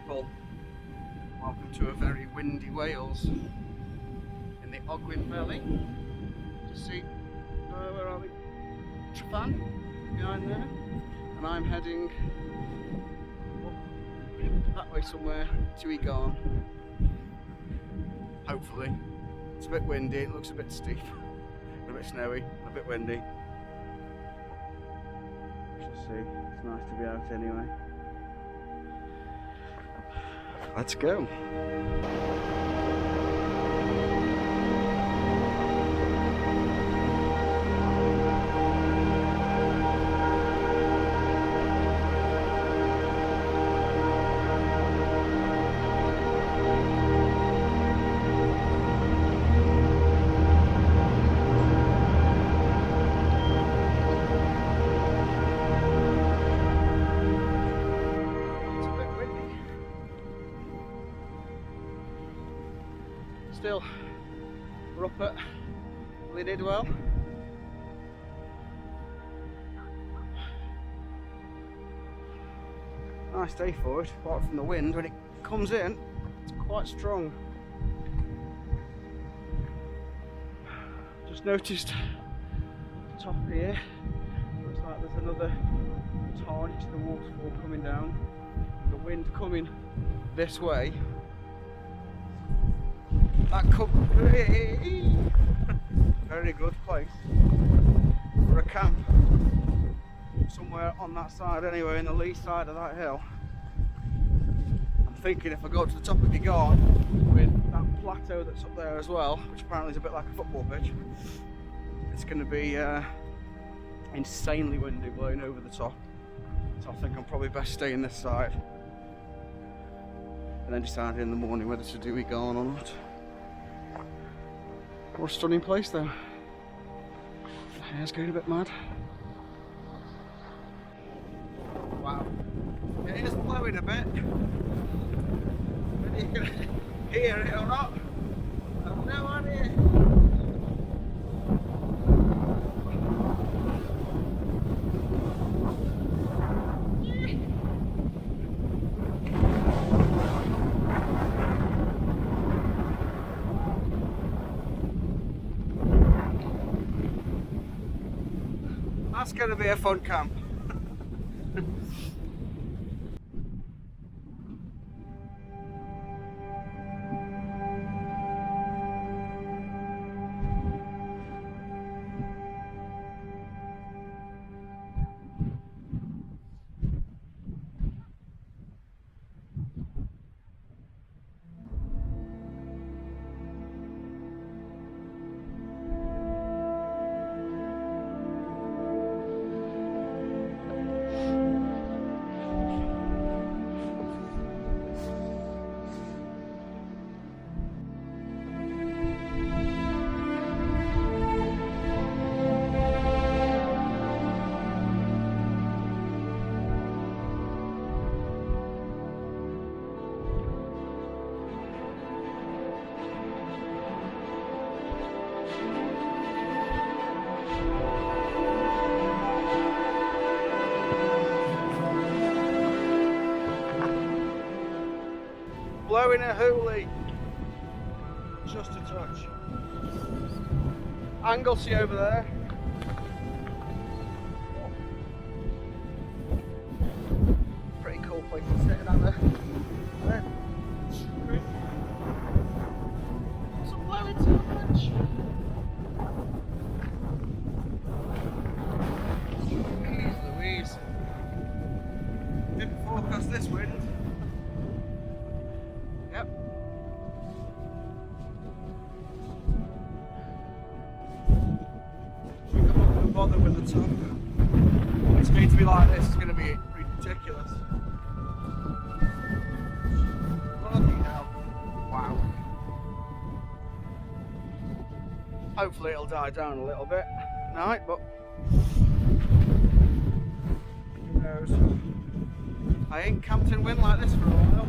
people, welcome to a very windy Wales in the Ogwen Valley. Just see, where are we? Tryfan behind there, and I'm heading up that way somewhere to Garn. Hopefully. It's a bit windy, it looks a bit steep, a bit snowy, a bit windy. We shall see. It's nice to be out anyway. Let's go. Still, we're up at Lynidwell. Nice day for it, apart from the wind. When it comes in, it's quite strong. Just noticed top here, looks like there's another target to the waterfall coming down. The wind coming this way. That could be very good place for a camp. Somewhere on that side anyway, in the lee side of that hill. I'm thinking if I go to the top of Garn with that plateau that's up there as well, which apparently is a bit like a football pitch, it's going to be insanely windy blowing over the top. So I think I'm probably best staying this side and then decide in the morning whether to do Garn or not. What a stunning place though. The hair's going a bit mad. Wow. It is blowing a bit. Whether you can hear it or not, I have no idea. That's going to be a fun camp. Blowing a hoolie, just a touch. Anglesey over there. Pretty cool place to sit in, aren't there? Some blowing so much. Jeez Louise. Didn't forecast this wind. Yep. I'm not going to bother with the top. It's going to be like this, it's going to be ridiculous. Bloody hell. Wow. Hopefully it'll die down a little bit tonight, but who knows. I ain't camped in wind like this for a while.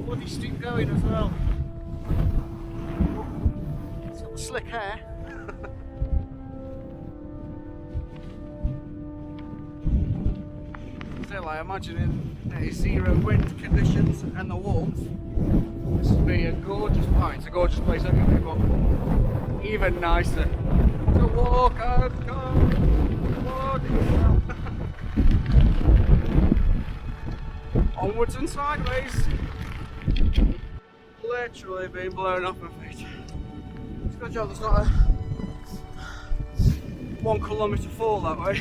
Bloody steep going as well. It's got the slick hair. hill, I imagine in a zero wind conditions and the warmth, this would be a gorgeous, well, it's a gorgeous place anyway, but even nicer to walk and go. Bloody hell. Onwards and sideways. Literally being blown off my feet. It's a good job there's not a 1 kilometre fall that way.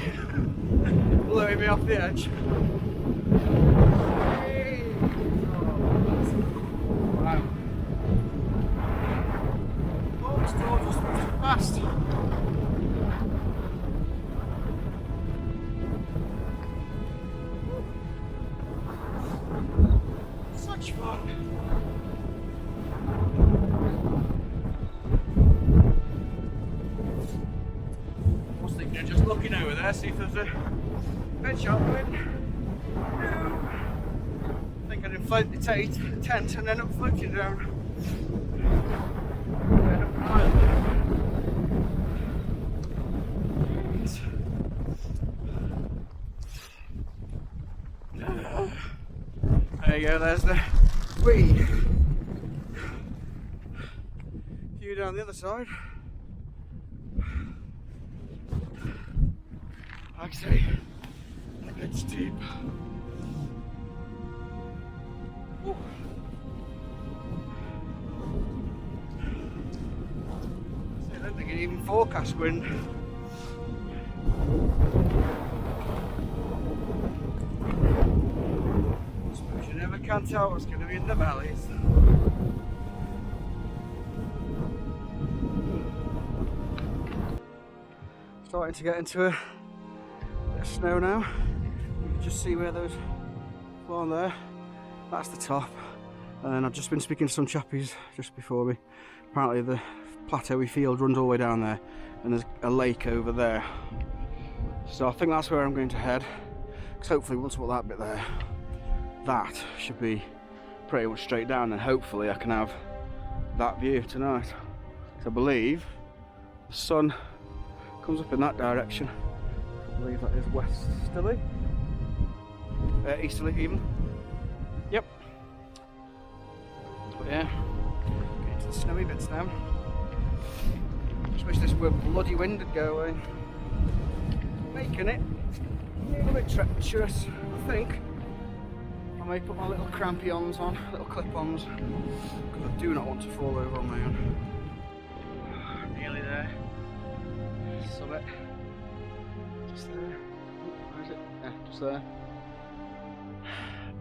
Blowing me off the edge. Hey. Wow. Oh, it's still just moved past. Such fun. I was thinking of just looking over there, see if there's a bed shop going. I think I'd inflate the tent and end up floating down. There you go, there's the wee view down the other side. Like I say, it's deep. Ooh. See, I don't think it even forecast wind. I suppose you never can tell what's going to be in the valleys. Starting to get into a bit of snow now. You can just see where those along there. That's the top. And then I've just been speaking to some chappies just before me. Apparently the plateauy field runs all the way down there and there's a lake over there. So I think that's where I'm going to head. Because hopefully once we've got that bit there, that should be pretty much straight down, and hopefully I can have that view tonight. So I believe the sun comes up in that direction. I believe that is westerly, easterly even. Yep. But yeah, getting to the snowy bits now. Just wish this were bloody wind would go away. Making it a little bit treacherous, I think. I may put my little crampons on, little clip-ons, because I do not want to fall over on my own. Nearly there. Summit. Just there. Where is it? Yeah, just there.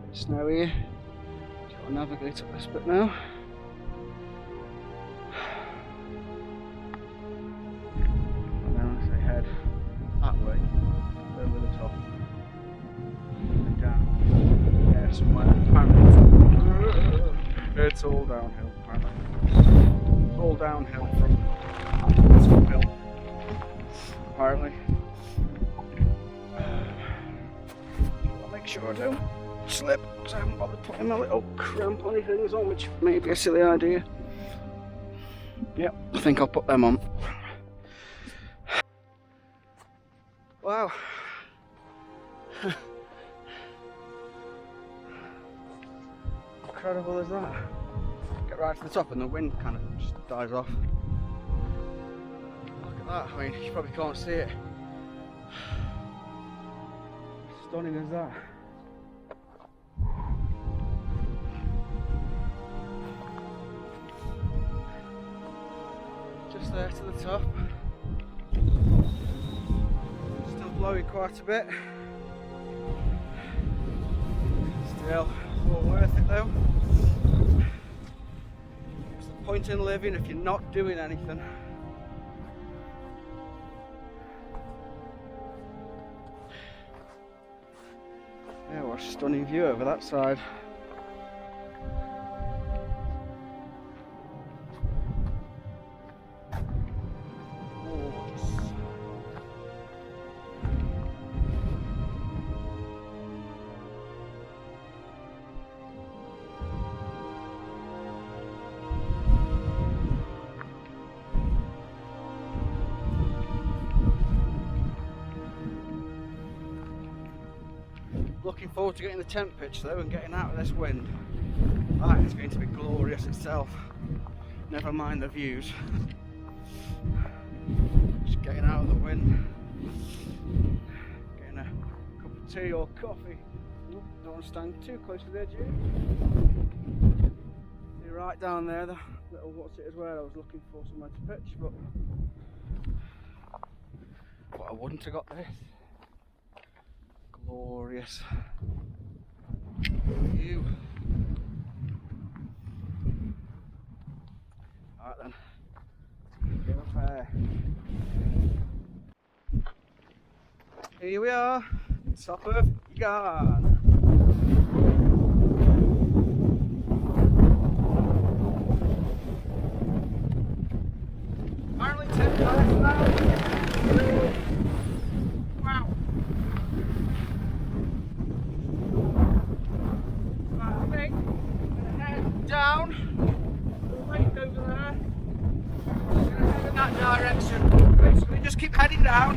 Bit snowy. Just got to navigate up this bit now. And then as I head that way, over the top, and down. Yeah, somewhere. It's all downhill, apparently. It's all downhill from this hill, apparently. I'll make sure I don't slip, because I haven't bothered putting my little crampony things on, which may be a silly idea. Yep, I think I'll put them on. Wow. Incredible is that? Get right to the top and the wind kind of just dies off. Look at that, I mean, you probably can't see it. Stunning as that. Just there to the top. Still blowing quite a bit. Still all worth it though. What's the point in living if you're not doing anything? Yeah, what a stunning view over that side. Looking forward to getting the tent pitched though and getting out of this wind. That is going to be glorious itself. Never mind the views. Just getting out of the wind. Getting a cup of tea or coffee. Ooh, don't want to stand too close to the edge here. See right down there, the little what's it is where I was looking for somewhere to pitch, but I wouldn't have got this. Glorious view. Alright then, get up there. Here we are, top of Garn. Apparently 10 miles an hour. Wow. Right, gonna head down. The lake over there. Gonna head in that direction. Basically, just keep heading down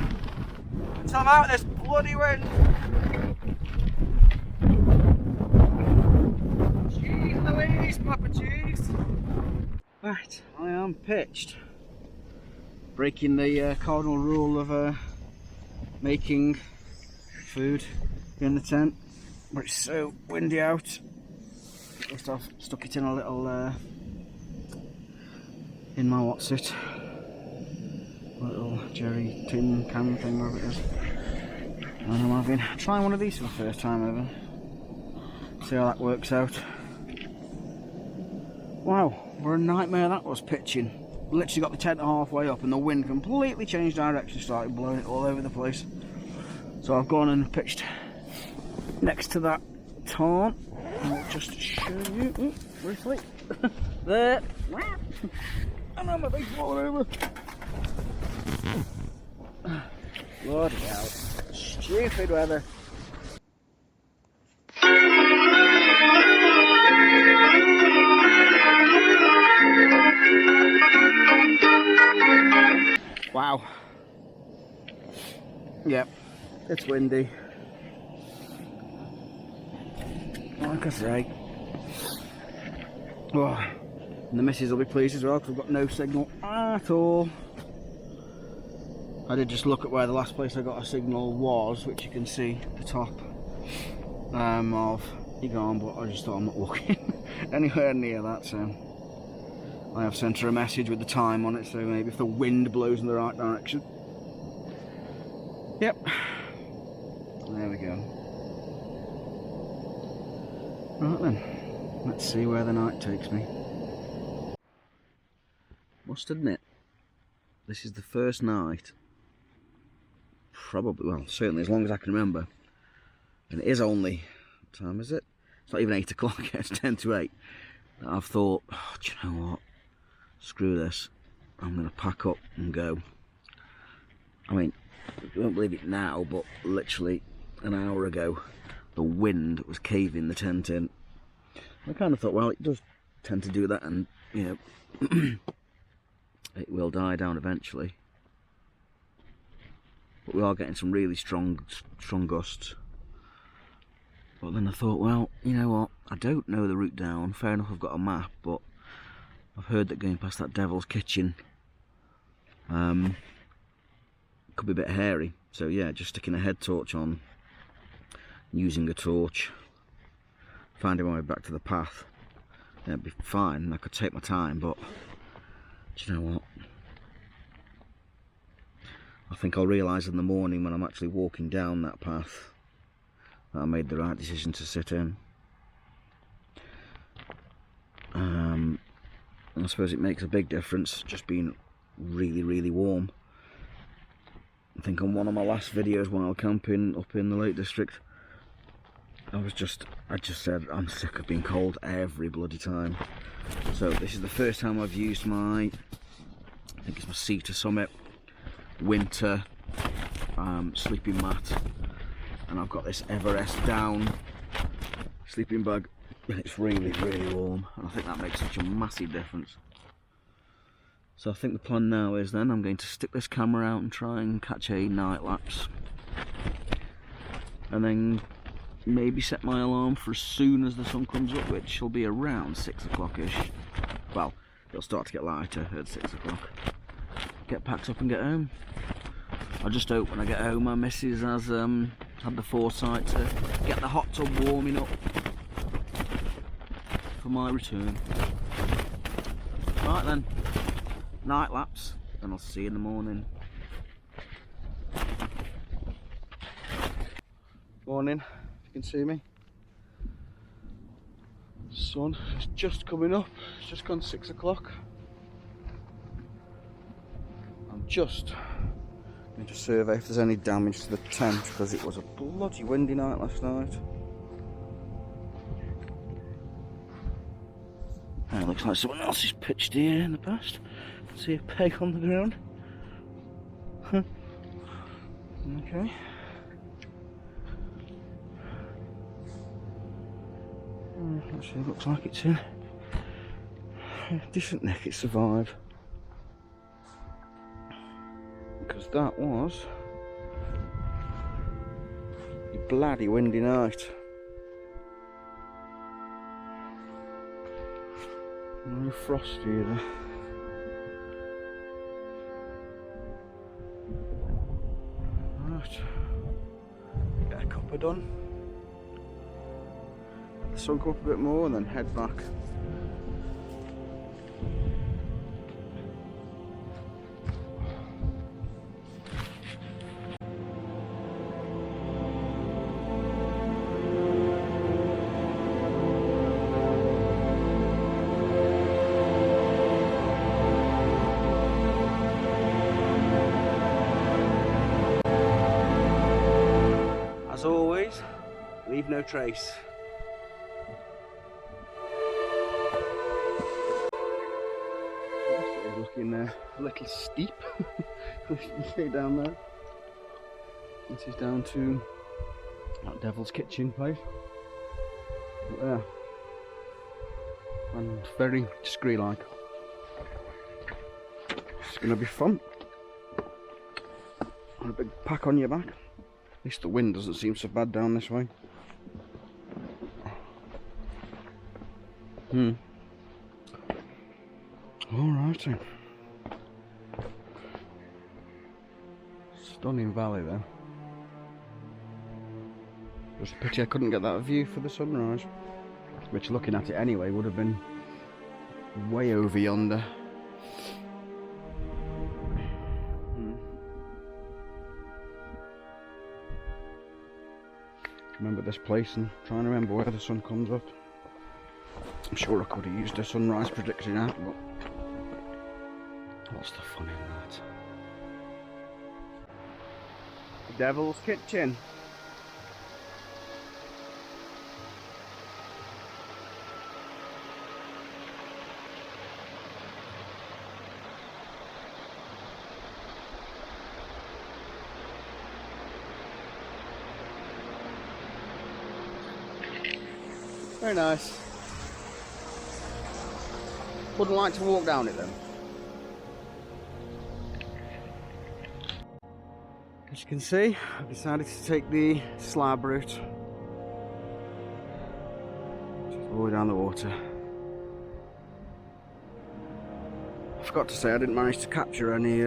until I'm out of this bloody wind. Jeez Louise, Papa Cheese. Right, I am pitched. Breaking the cardinal rule of making food in the tent, but it's so windy out. Just I've stuck it in a little in my what's it, little jerry tin can thing, whatever it is. And I'm trying one of these for the first time ever. See how that works out. Wow, what a nightmare that was pitching. Literally got the tent halfway up and the wind completely changed direction, started blowing it all over the place. So I've gone and pitched next to that tarn. I'll just show you briefly. There. And I'm a big blown over. Bloody hell. Stupid weather. Wow. Yep, it's windy. Like I say. Oh, and the missus will be pleased as well because I've got no signal at all. I did just look at where the last place I got a signal was, which you can see at the top of Garn, but I just thought I'm not walking anywhere near that, so I have sent her a message with the time on it, so maybe if the wind blows in the right direction. Yep, there we go. Right then, let's see where the night takes me. Must admit, this is the first night, probably, well, certainly as long as I can remember, and it is only, what time is it? It's not even 8 o'clock, it's 10 to 8. I've thought, oh, do you know what? Screw this. I'm going to pack up and go. I mean, you won't believe it now, but literally an hour ago, the wind was caving the tent in. I kind of thought, well, it does tend to do that, and, you know, it will die down eventually. But we are getting some really strong gusts. But then I thought, well, you know what, I don't know the route down. Fair enough, I've got a map, but I've heard that going past that Devil's Kitchen could be a bit hairy. So yeah, just sticking a head torch on, using a torch, finding my way back to the path, yeah, it'd be fine. I could take my time, but do you know what? I think I'll realise in the morning when I'm actually walking down that path that I made the right decision to sit in. And I suppose it makes a big difference just being really, really warm. I think on one of my last videos when I was camping up in the Lake District, I just said I'm sick of being cold every bloody time. So this is the first time I've used my, I think it's my Cedar Summit winter sleeping mat, and I've got this Everest down sleeping bag, and it's really, really warm, and I think that makes such a massive difference. So I think the plan now is then I'm going to stick this camera out and try and catch a night lapse, and then maybe set my alarm for as soon as the sun comes up, which will be around 6 o'clock-ish. Well, it'll start to get lighter at 6 o'clock. Get packed up and get home. I just hope when I get home my missus has had the foresight to get the hot tub warming up for my return. Right then, night lapse, and I'll see you in the morning. Morning, if you can see me. Sun is just coming up, it's just gone 6 o'clock. I'm just going to survey if there's any damage to the tent, because it was a bloody windy night last night. It looks like someone else has pitched here in the past. See a peg on the ground. Okay. Actually, looks like it's in decent nick. It survived, because that was a bloody windy night. No frost either. Right, get a cuppa done. Let the sun come up a bit more and then head back. As always, leave no trace. This is looking a little steep. You can see down there. This is down to that Devil's Kitchen place. But yeah, and very discreet like. It's gonna be fun. And a big pack on your back. At least the wind doesn't seem so bad down this way. Alrighty. Stunning valley there. Just a pity I couldn't get that view for the sunrise, which, looking at it anyway, would have been way over yonder. Remember this place and trying to remember where the sun comes up. I'm sure I could have used a sunrise prediction app, but what's the fun in that? Devil's Kitchen. Very nice. Wouldn't like to walk down it then. As you can see, I've decided to take the slab route. Just all the way down the water. I forgot to say I didn't manage to capture any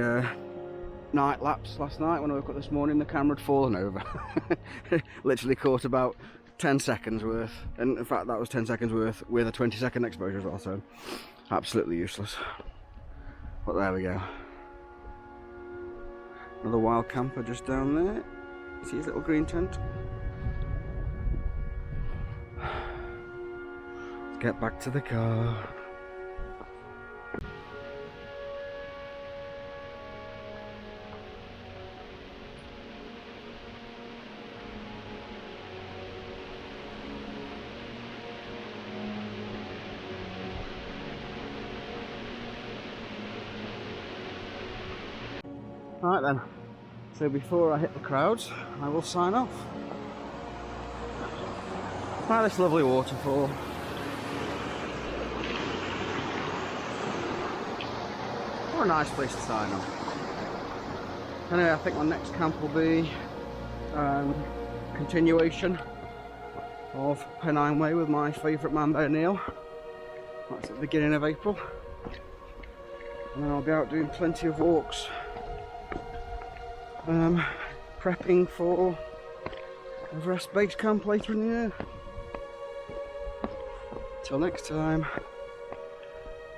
night lapse last night. When I woke up this morning, the camera had fallen over. Literally caught about 10 seconds worth, and in fact that was 10 seconds worth with a 20-second exposure as well, so absolutely useless. But there we go. Another wild camper just down there. See his little green tent? Let's get back to the car. Right then, so before I hit the crowds, I will sign off. By this lovely waterfall. What a nice place to sign off. Anyway, I think my next camp will be continuation of Pennine Way with my favourite man Bear Neil. That's at the beginning of April. And then I'll be out doing plenty of walks, prepping for Everest Base Camp later in the year. Till next time,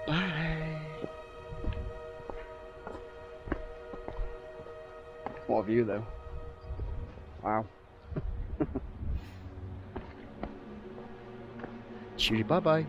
bye. What a view though. Wow. Cheery, bye bye.